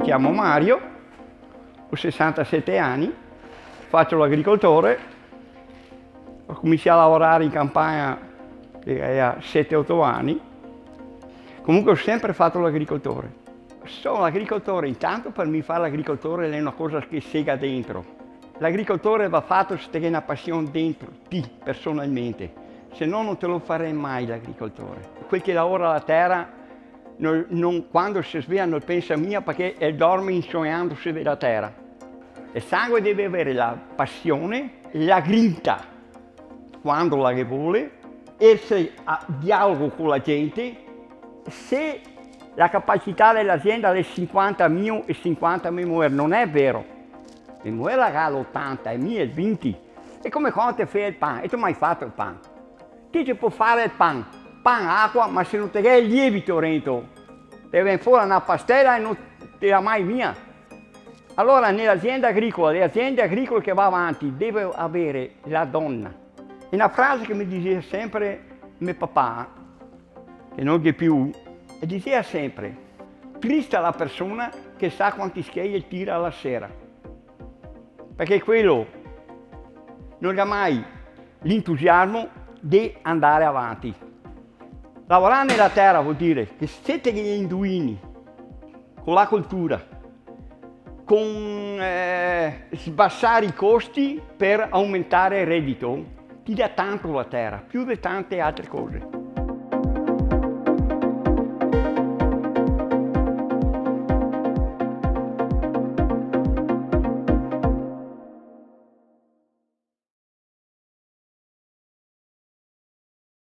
chiamo Mario, ho 67 anni, faccio l'agricoltore, ho cominciato a lavorare in campagna direi a 7-8 anni, comunque ho sempre fatto l'agricoltore. Sono l'agricoltore intanto per me fare l'agricoltore è una cosa che sega dentro. L'agricoltore va fatto se hai una passione dentro ti personalmente, se no non te lo farei mai l'agricoltore. Quel che lavora la terra quando si sveglia non pensa mia perché dorme insognandosi della terra. Il sangue deve avere la passione, la grinta quando la vuole, essere a dialogo con la gente. Se la capacità dell'azienda è 50 mio e 50 mia mujer, non è vero. Mia mujer ha l'80 e mia il 20. È come quando ti fai il pane, e tu mai fatto il pane. Ti può fare il pane, acqua, ma se non ti hai il lievito dentro, ti viene fuori una pastella e non ti dà mai via. Allora nell'azienda agricola, le aziende agricole che va avanti, deve avere la donna. È una frase che mi diceva sempre mio papà, che non è più, e diceva sempre, triste la persona che sa quanti schegli tira alla sera. Perché quello non ha mai l'entusiasmo di andare avanti. Lavorare nella terra vuol dire che se te gli induini con la cultura, con sbassare i costi per aumentare il reddito, ti dà tanto la terra, più di tante altre cose.